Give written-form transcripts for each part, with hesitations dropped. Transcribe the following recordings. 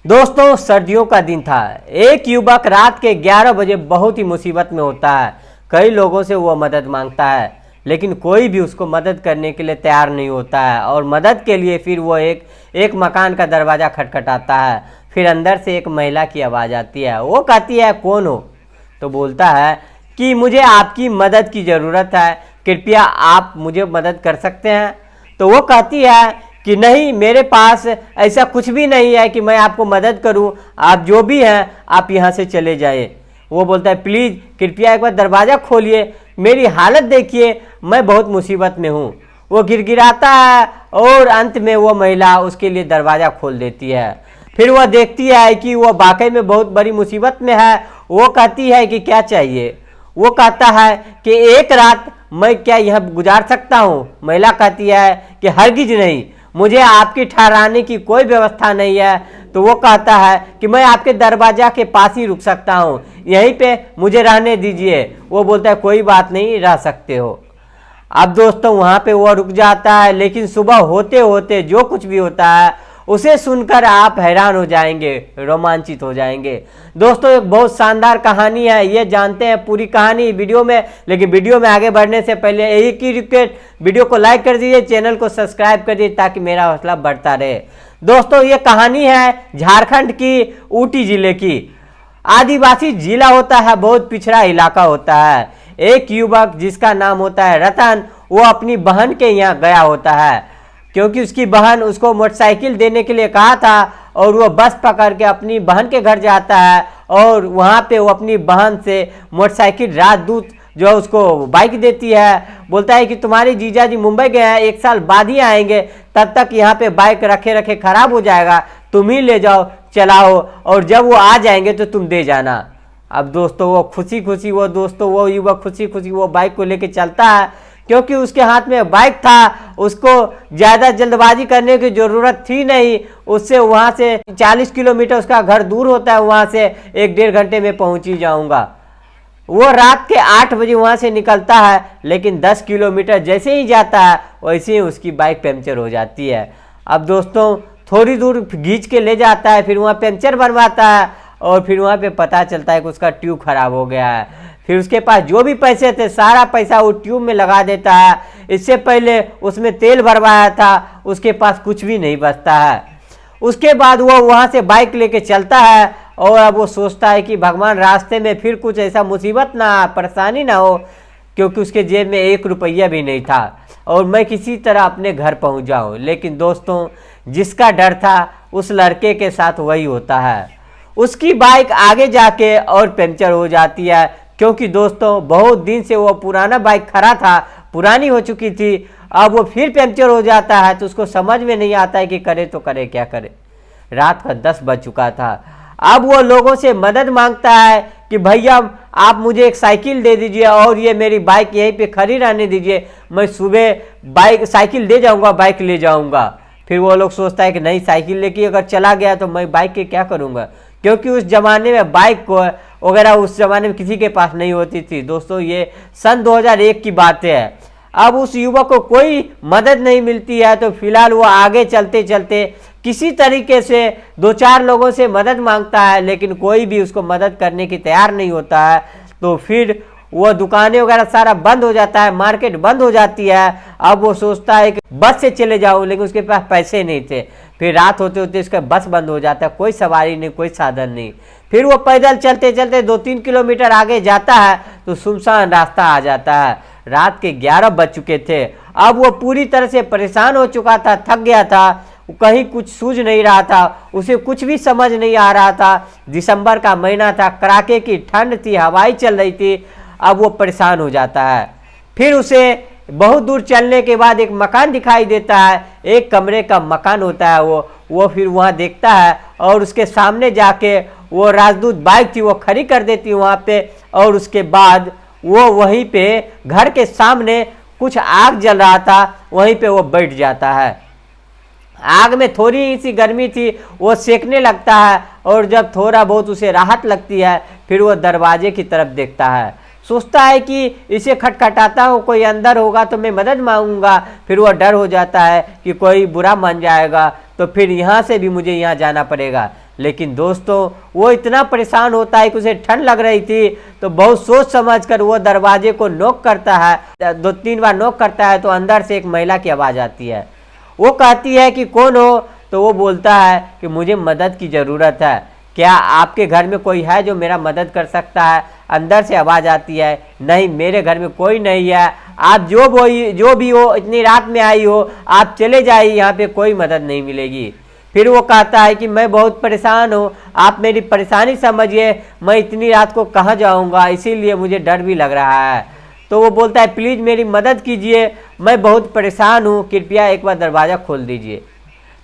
दोस्तों, सर्दियों का दिन था। एक युवक रात के 11 बजे बहुत ही मुसीबत में होता है। कई लोगों से वो मदद मांगता है, लेकिन कोई भी उसको मदद करने के लिए तैयार नहीं होता है। और मदद के लिए फिर वो एक मकान का दरवाज़ा खटखटाता है। फिर अंदर से एक महिला की आवाज़ आती है। वो कहती है, कौन हो? तो बोलता है कि मुझे आपकी मदद की ज़रूरत है, कृपया आप मुझे मदद कर सकते हैं। तो वो कहती है कि नहीं, मेरे पास ऐसा कुछ भी नहीं है कि मैं आपको मदद करूं। आप जो भी हैं आप यहाँ से चले जाइए। वो बोलता है, प्लीज़ कृपया एक बार दरवाज़ा खोलिए, मेरी हालत देखिए, मैं बहुत मुसीबत में हूँ। वो गिड़गिड़ाता है और अंत में वो महिला उसके लिए दरवाज़ा खोल देती है। फिर वह देखती है कि वह वाकई में बहुत बड़ी मुसीबत में है। वो कहती है कि क्या चाहिए? वो कहता है कि एक रात मैं क्या यहाँ गुजार सकता हूँ? महिला कहती है कि हरगिज नहीं, मुझे आपकी ठहराने की कोई व्यवस्था नहीं है। तो वो कहता है कि मैं आपके दरवाजा के पास ही रुक सकता हूँ, यहीं पे मुझे रहने दीजिए। वो बोलता है, कोई बात नहीं, रह सकते हो। अब दोस्तों, वहाँ पे वो रुक जाता है, लेकिन सुबह होते होते जो कुछ भी होता है उसे सुनकर आप हैरान हो जाएंगे, रोमांचित हो जाएंगे। दोस्तों, एक बहुत शानदार कहानी है, ये जानते हैं पूरी कहानी वीडियो में। लेकिन वीडियो में आगे बढ़ने से पहले यही की रिक्वेस्ट, वीडियो को लाइक कर दीजिए, चैनल को सब्सक्राइब कर दीजिए ताकि मेरा हौसला बढ़ता रहे। दोस्तों, ये कहानी है झारखंड की ऊटी जिले की। आदिवासी जिला होता है, बहुत पिछड़ा इलाका होता है। एक युवक जिसका नाम होता है रतन, वो अपनी बहन के यहाँ गया होता है, क्योंकि उसकी बहन उसको मोटरसाइकिल देने के लिए कहा था। और वो बस पकड़ के अपनी बहन के घर जाता है और वहाँ पे वो अपनी बहन से मोटरसाइकिल राजदूत जो है उसको बाइक देती है। बोलता है कि तुम्हारे जीजा जी मुंबई गए हैं, 1 साल बाद ही आएंगे, तब तक यहाँ पे बाइक रखे रखे खराब हो जाएगा, तुम ही ले जाओ, चलाओ, और जब वो आ जाएंगे तो तुम दे जाना। अब दोस्तों, वो युवक खुशी खुशी वो बाइक को लेके चलता है, क्योंकि उसके हाथ में बाइक था, उसको ज़्यादा जल्दबाजी करने की ज़रूरत थी नहीं। उससे वहाँ से 40 किलोमीटर उसका घर दूर होता है, वहाँ से 1-1.5 घंटे में पहुँच ही जाऊँगा। वो रात के 8 बजे वहाँ से निकलता है, लेकिन 10 किलोमीटर जैसे ही जाता है वैसे ही उसकी बाइक पंक्चर हो जाती है। अब दोस्तों, थोड़ी दूर खींच के ले जाता है, फिर वहाँ पंक्चर बनवाता है, और फिर वहाँ पे पता चलता है कि उसका ट्यूब खराब हो गया है। फिर उसके पास जो भी पैसे थे सारा पैसा वो ट्यूब में लगा देता है। इससे पहले उसमें तेल भरवाया था, उसके पास कुछ भी नहीं बचता है। उसके बाद वो वहाँ से बाइक लेके चलता है, और अब वो सोचता है कि भगवान रास्ते में फिर कुछ ऐसा मुसीबत ना, परेशानी ना हो, क्योंकि उसके जेब में 1 रुपया भी नहीं था, और मैं किसी तरह अपने घर पहुँच जाऊँ। लेकिन दोस्तों, जिसका डर था उस लड़के के साथ वही होता है। उसकी बाइक आगे जाके और पंक्चर हो जाती है, क्योंकि दोस्तों बहुत दिन से वो पुराना बाइक खड़ा था, पुरानी हो चुकी थी। अब वो फिर पंक्चर हो जाता है, तो उसको समझ में नहीं आता है कि करे तो करे क्या करे। रात का 10 बज चुका था। अब वो लोगों से मदद मांगता है कि भैया आप मुझे एक साइकिल दे दीजिए, और ये मेरी बाइक यहीं पे खड़ी रहने दीजिए, मैं सुबह साइकिल दे जाऊँगा, बाइक ले जाऊँगा। फिर वो लोग सोचता है कि नहीं, साइकिल लेके अगर चला गया तो मैं बाइक के क्या करूँगा, क्योंकि उस ज़माने में बाइक को वगैरह उस ज़माने में किसी के पास नहीं होती थी। दोस्तों, ये सन 2001 की बातें है। अब उस युवक को कोई मदद नहीं मिलती है, तो फिलहाल वो आगे चलते चलते किसी तरीके से 2-4 लोगों से मदद मांगता है, लेकिन कोई भी उसको मदद करने की तैयार नहीं होता है। तो फिर वो दुकानें वगैरह सारा बंद हो जाता है, मार्केट बंद हो जाती है। अब वो सोचता है कि बस से चले जाऊँ, लेकिन उसके पास पैसे नहीं थे। फिर रात होते होते उसका बस बंद हो जाता है, कोई सवारी नहीं, कोई साधन नहीं। फिर वो पैदल चलते चलते 2-3 किलोमीटर आगे जाता है, तो सुनसान रास्ता आ जाता है। रात के 11 बज चुके थे। अब वो पूरी तरह से परेशान हो चुका था, थक गया था, कहीं कुछ सूझ नहीं रहा था, उसे कुछ भी समझ नहीं आ रहा था। दिसंबर का महीना था, कड़ाके की ठंड थी, हवाई चल रही थी। अब वो परेशान हो जाता है। फिर उसे बहुत दूर चलने के बाद एक मकान दिखाई देता है, एक कमरे का मकान होता है। वो फिर वहाँ देखता है, और उसके सामने जाके वो राजदूत बाइक थी वो खड़ी कर देती है वहाँ पे। और उसके बाद वो वहीं पे घर के सामने कुछ आग जल रहा था, वहीं पे वो बैठ जाता है। आग में थोड़ी सी गर्मी थी, वो सेकने लगता है, और जब थोड़ा बहुत उसे राहत लगती है, फिर वो दरवाजे की तरफ देखता है। सोचता है कि इसे खटखटाता हूँ, कोई अंदर होगा तो मैं मदद मांगूंगा। फिर वो डर हो जाता है कि कोई बुरा मान जाएगा, तो फिर यहाँ से भी मुझे यहाँ जाना पड़ेगा। लेकिन दोस्तों वो इतना परेशान होता है कि उसे ठंड लग रही थी, तो बहुत सोच समझ कर वो दरवाजे को नॉक करता है। 2-3 बार नॉक करता है तो अंदर से एक महिला की आवाज़ आती है। वो कहती है कि कौन हो? तो वो बोलता है कि मुझे मदद की ज़रूरत है, क्या आपके घर में कोई है जो मेरा मदद कर सकता है? अंदर से आवाज़ आती है, नहीं मेरे घर में कोई नहीं है, आप जो भी हो, इतनी रात में आई हो, आप चले जाइए, यहाँ पे कोई मदद नहीं मिलेगी। फिर वो कहता है कि मैं बहुत परेशान हूँ, आप मेरी परेशानी समझिए, मैं इतनी रात को कहाँ जाऊँगा, इसीलिए मुझे डर भी लग रहा है। तो वो बोलता है प्लीज़ मेरी मदद कीजिए, मैं बहुत परेशान हूँ, कृपया एक बार दरवाज़ा खोल दीजिए।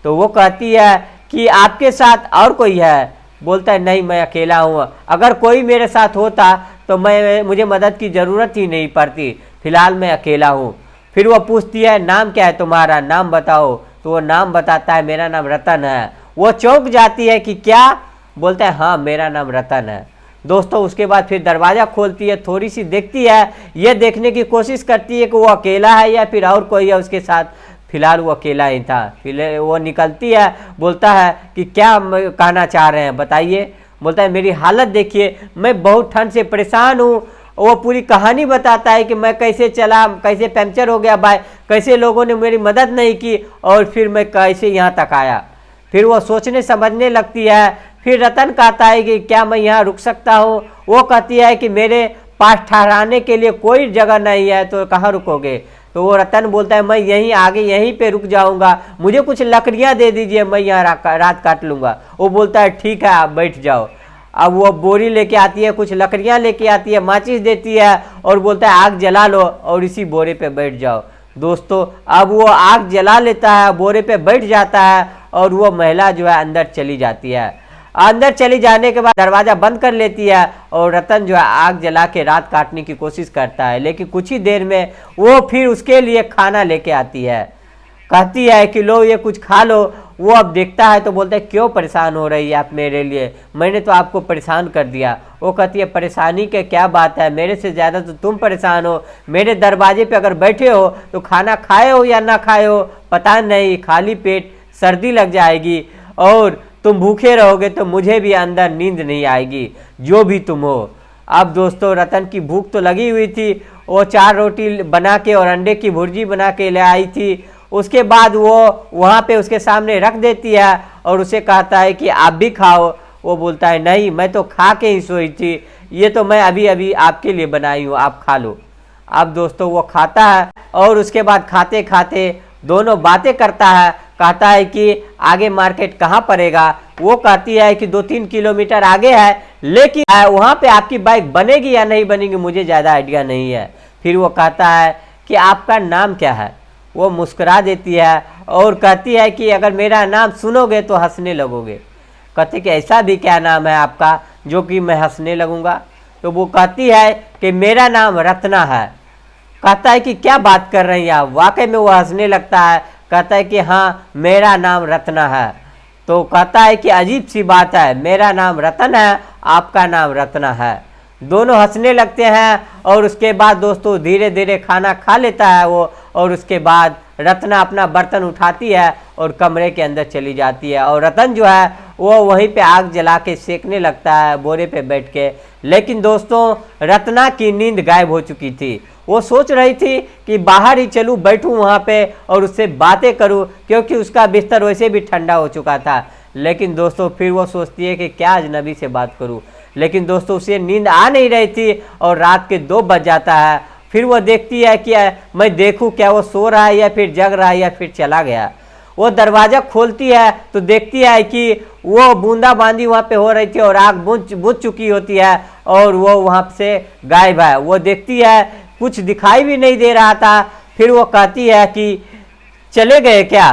तो वो कहती है कि आपके साथ और कोई है? बोलता है नहीं मैं अकेला हूँ, अगर कोई मेरे साथ होता तो मुझे मदद की ज़रूरत ही नहीं पड़ती, फिलहाल मैं अकेला हूँ। फिर वो पूछती है नाम क्या है तुम्हारा, नाम बताओ। तो वो नाम बताता है मेरा नाम रतन है। वो चौंक जाती है कि क्या? बोलता है हाँ मेरा नाम रतन है। दोस्तों उसके बाद फिर दरवाज़ा खोलती है, थोड़ी सी देखती है, ये देखने की कोशिश करती है कि वो अकेला है या फिर और कोई है उसके साथ। फिलहाल वो अकेला ही था। फिर वो निकलती है, बोलता है कि क्या कहना चाह रहे हैं बताइए। बोलता है मेरी हालत देखिए, मैं बहुत ठंड से परेशान हूँ। वो पूरी कहानी बताता है कि मैं कैसे चला, कैसे पंक्चर हो गया बाइक, कैसे लोगों ने मेरी मदद नहीं की और फिर मैं कैसे यहाँ तक आया। फिर वो सोचने समझने लगती है। फिर रतन कहता है कि क्या मैं यहाँ रुक सकता हूँ? वो कहती है कि मेरे पास ठहराने के लिए कोई जगह नहीं है, तो कहाँ रुकोगे? तो वो रतन बोलता है मैं यहीं आगे यहीं पे रुक जाऊंगा, मुझे कुछ लकड़ियाँ दे दीजिए, मैं यहाँ रात काट लूँगा। वो बोलता है ठीक है आप बैठ जाओ। अब वो बोरी लेके आती है, कुछ लकड़ियाँ लेके आती है, माचिस देती है और बोलता है आग जला लो और इसी बोरे पे बैठ जाओ। दोस्तों अब वो आग जला लेता है, बोरे पे बैठ जाता है और वो महिला जो है अंदर चली जाती है। अंदर चली जाने के बाद दरवाज़ा बंद कर लेती है और रतन जो है आग जला के रात काटने की कोशिश करता है। लेकिन कुछ ही देर में वो फिर उसके लिए खाना लेके आती है, कहती है कि लो ये कुछ खा लो। वो अब देखता है तो बोलता है क्यों परेशान हो रही है आप मेरे लिए, मैंने तो आपको परेशान कर दिया। वो कहती है परेशानी की क्या बात है, मेरे से ज़्यादा तो तुम परेशान हो। मेरे दरवाजे पे अगर बैठे हो तो खाना खाए हो या ना खाए हो पता नहीं, खाली पेट सर्दी लग जाएगी और तुम भूखे रहोगे तो मुझे भी अंदर नींद नहीं आएगी, जो भी तुम हो। अब दोस्तों रतन की भूख तो लगी हुई थी, वो 4 रोटी बना के और अंडे की भुर्जी बना के ले आई थी। उसके बाद वो वहाँ पे उसके सामने रख देती है और उसे कहता है कि आप भी खाओ। वो बोलता है नहीं मैं तो खा के ही सोई थी, ये तो मैं अभी अभी आपके लिए बनाई हूँ, आप खा लो। अब दोस्तों वो खाता है और उसके बाद खाते खाते दोनों बातें करता है। कहता है कि आगे मार्केट कहाँ पड़ेगा? वो कहती है कि 2-3 किलोमीटर आगे है, लेकिन वहाँ पे आपकी बाइक बनेगी या नहीं बनेगी मुझे ज़्यादा आइडिया नहीं है। फिर वो कहता है कि आपका नाम क्या है? वो मुस्कुरा देती है और कहती है कि अगर मेरा नाम सुनोगे तो हंसने लगोगे। कहते कि ऐसा भी क्या नाम है आपका जो कि मैं हंसने लगूंगा? तो वो कहती है कि मेरा नाम रत्ना है। कहता है कि क्या बात कर रही हैं आप? वाकई में वो हंसने लगता है, कहता है कि हाँ मेरा नाम रत्ना है। तो कहता है कि अजीब सी बात है, मेरा नाम रतन है, आपका नाम रत्ना है। दोनों हंसने लगते हैं और उसके बाद दोस्तों धीरे धीरे खाना खा लेता है वो, और उसके बाद रत्ना अपना बर्तन उठाती है और कमरे के अंदर चली जाती है और रतन जो है वो वहीं पे आग जला के सेकने लगता है बोरे पे बैठ के। लेकिन दोस्तों रत्ना की नींद गायब हो चुकी थी। वो सोच रही थी कि बाहर ही चलूँ, बैठूँ वहाँ पे और उससे बातें करूँ, क्योंकि उसका बिस्तर वैसे भी ठंडा हो चुका था। लेकिन दोस्तों फिर वो सोचती है कि क्या अजनबी से बात करूँ, लेकिन दोस्तों उसे नींद आ नहीं रही थी और रात के 2 बज जाता है। फिर वो देखती है कि मैं देखूं क्या वो सो रहा है या फिर जग रहा है या फिर चला गया। वो दरवाज़ा खोलती है तो देखती है कि वो बूंदाबांदी वहाँ पे हो रही थी और आग बुझ चुकी होती है और वो वहाँ से गायब है। वो देखती है कुछ दिखाई भी नहीं दे रहा था। फिर वो कहती है कि चले गए क्या?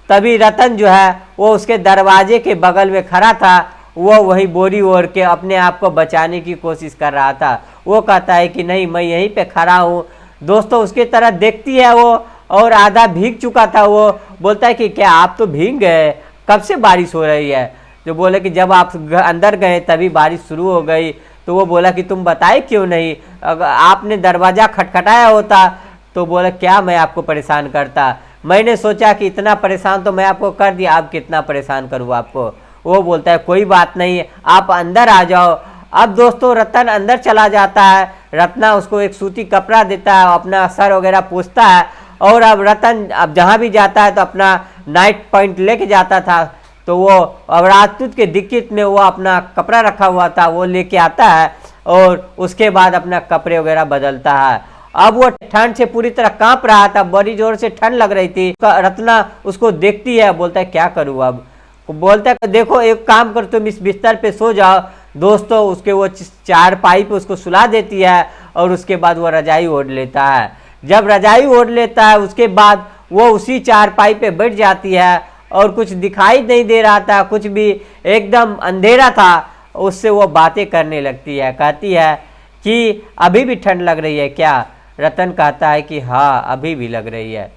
तभी रतन जो है वो उसके दरवाजे के बगल में खड़ा था, वो वही बोरी ओढ़ के अपने आप को बचाने की कोशिश कर रहा था। वो कहता है कि नहीं मैं यहीं पे खड़ा हूँ। दोस्तों उसके तरह देखती है वो और आधा भीग चुका था। वो बोलता है कि क्या आप तो भीग गए, कब से बारिश हो रही है? जो बोले कि जब आप अंदर गए तभी बारिश शुरू हो गई। तो वो बोला कि तुम बताए क्यों नहीं, अगर आपने दरवाज़ा खटखटाया होता। तो बोला क्या मैं आपको परेशान करता, मैंने सोचा कि इतना परेशान तो मैं आपको कर दिया, अब कितना परेशान करूँ आपको। वो बोलता है कोई बात नहीं, आप अंदर आ जाओ। अब दोस्तों रतन अंदर चला जाता है, रत्ना उसको एक सूती कपड़ा देता है, अपना सर वगैरह पूछता है। और अब रतन अब जहाँ भी जाता है तो अपना नाइट पॉइंट लेके जाता था, तो वो अब राजपूत के दिक्कत में वो अपना कपड़ा रखा हुआ था वो लेके आता है और उसके बाद अपना कपड़े वगैरह बदलता है। अब वो ठंड से पूरी तरह कांप रहा था, बड़ी जोर से ठंड लग रही थी। रत्ना उसको देखती है, बोलता है क्या करूँ अब। बोलता है देखो एक काम कर, तुम इस बिस्तर पे सो जाओ। दोस्तों उसके वो चारपाई पे उसको सुला देती है और उसके बाद वो रजाई ओढ़ लेता है। जब रजाई ओढ़ लेता है उसके बाद वो उसी चारपाई पे बैठ जाती है और कुछ दिखाई नहीं दे रहा था, कुछ भी एकदम अंधेरा था। उससे वो बातें करने लगती है, कहती है कि अभी भी ठंड लग रही है क्या। रतन कहता है कि हाँ अभी भी लग रही है।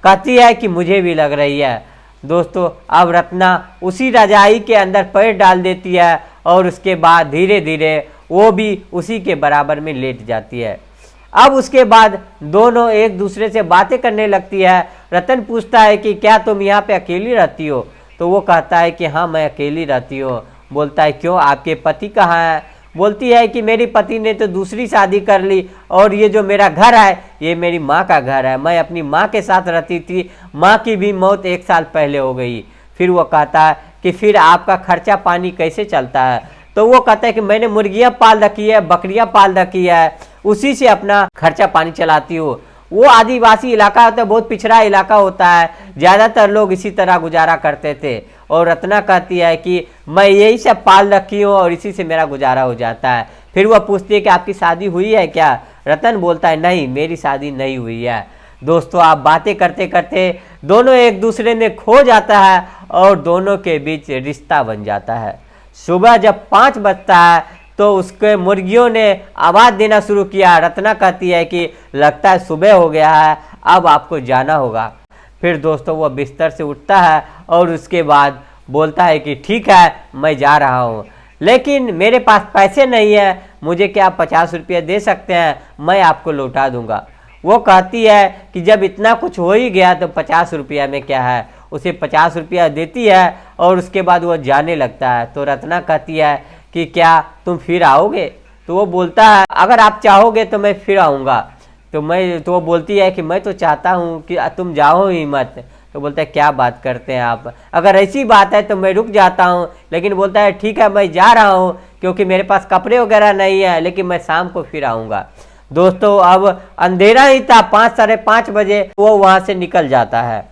कहती है कि मुझे भी लग रही है। दोस्तों अब रत्ना उसी रजाई के अंदर पैर डाल देती है और उसके बाद धीरे धीरे वो भी उसी के बराबर में लेट जाती है। अब उसके बाद दोनों एक दूसरे से बातें करने लगती है। रतन पूछता है कि क्या तुम यहाँ पे अकेली रहती हो, तो वो कहता है कि हाँ मैं अकेली रहती हूँ। बोलता है क्यों, आपके पति कहाँ है। बोलती है कि मेरी पति ने तो दूसरी शादी कर ली और ये जो मेरा घर है ये मेरी माँ का घर है, मैं अपनी माँ के साथ रहती थी, माँ की भी मौत 1 साल पहले हो गई। फिर वो कहता है कि फिर आपका खर्चा पानी कैसे चलता है। तो वो कहता है कि मैंने मुर्गियाँ पाल रखी है, बकरियाँ पाल रखी है, उसी से अपना खर्चा पानी चलाती हूँ। वो आदिवासी इलाका होता है, बहुत पिछड़ा इलाका होता है, ज़्यादातर लोग इसी तरह गुजारा करते थे। और रत्ना कहती है कि मैं यही सब पाल रखी हूँ और इसी से मेरा गुजारा हो जाता है। फिर वह पूछती है कि आपकी शादी हुई है क्या। रतन बोलता है नहीं मेरी शादी नहीं हुई है। दोस्तों आप बातें करते करते दोनों एक दूसरे में खो जाता है और दोनों के बीच रिश्ता बन जाता है। सुबह जब 5 बजता है तो उसके मुर्गियों ने आवाज़ देना शुरू किया। रत्ना कहती है कि लगता है सुबह हो गया है, अब आपको जाना होगा। फिर दोस्तों वो बिस्तर से उठता है और उसके बाद बोलता है कि ठीक है मैं जा रहा हूँ, लेकिन मेरे पास पैसे नहीं है, मुझे क्या 50 रुपये दे सकते हैं, मैं आपको लौटा दूंगा। वो कहती है कि जब इतना कुछ हो ही गया तो 50 रुपया में क्या है। उसे 50 रुपया देती है और उसके बाद वो जाने लगता है। तो रत्ना कहती है कि क्या तुम फिर आओगे। तो वो बोलता है अगर आप चाहोगे तो मैं फिर आऊँगा। तो वो बोलती है कि मैं तो चाहता हूँ कि तुम जाओ ही मत। तो बोलता है क्या बात करते हैं आप, अगर ऐसी बात है तो मैं रुक जाता हूँ। लेकिन बोलता है ठीक है मैं जा रहा हूँ क्योंकि मेरे पास कपड़े वगैरह नहीं है, लेकिन मैं शाम को फिर आऊँगा। दोस्तों अब अंधेरा ही था, 5 साढ़े 5 बजे वो वहाँ से निकल जाता है।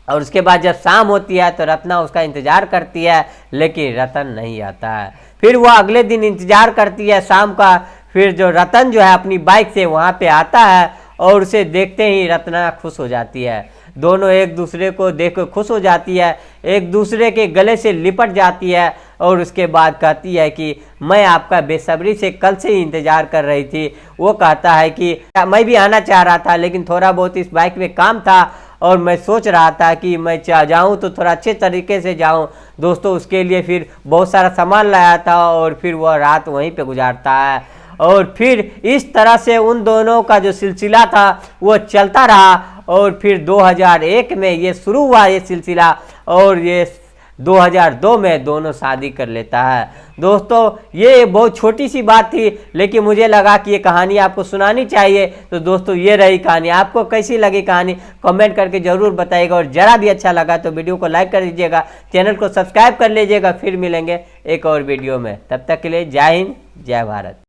और उसके बाद जब शाम होती है तो रत्ना उसका इंतजार करती है, लेकिन रतन नहीं आता है। फिर वह अगले दिन इंतजार करती है शाम का। फिर जो रतन जो है अपनी बाइक से वहाँ पे आता है और उसे देखते ही रत्ना खुश हो जाती है। दोनों एक दूसरे को देख कर खुश हो जाती है, एक दूसरे के गले से लिपट जाती है और उसके बाद कहती है कि मैं आपका बेसब्री से कल से ही इंतज़ार कर रही थी। वो कहता है कि मैं भी आना चाह रहा था, लेकिन थोड़ा बहुत इस बाइक में काम था और मैं सोच रहा था कि मैं जाऊं तो थोड़ा अच्छे तरीके से जाऊं। दोस्तों उसके लिए फिर बहुत सारा सामान लाया था और फिर वह रात वहीं पे गुजारता है। और फिर इस तरह से उन दोनों का जो सिलसिला था वो चलता रहा और फिर 2001 में ये शुरू हुआ ये सिलसिला और ये 2002 में दोनों शादी कर लेता है। दोस्तों ये बहुत छोटी सी बात थी, लेकिन मुझे लगा कि ये कहानी आपको सुनानी चाहिए। तो दोस्तों ये रही कहानी, आपको कैसी लगी कहानी कमेंट करके ज़रूर बताइएगा। और ज़रा भी अच्छा लगा तो वीडियो को लाइक कर दीजिएगा, चैनल को सब्सक्राइब कर लीजिएगा। फिर मिलेंगे एक और वीडियो में, तब तक के लिए जय हिंद जय भारत।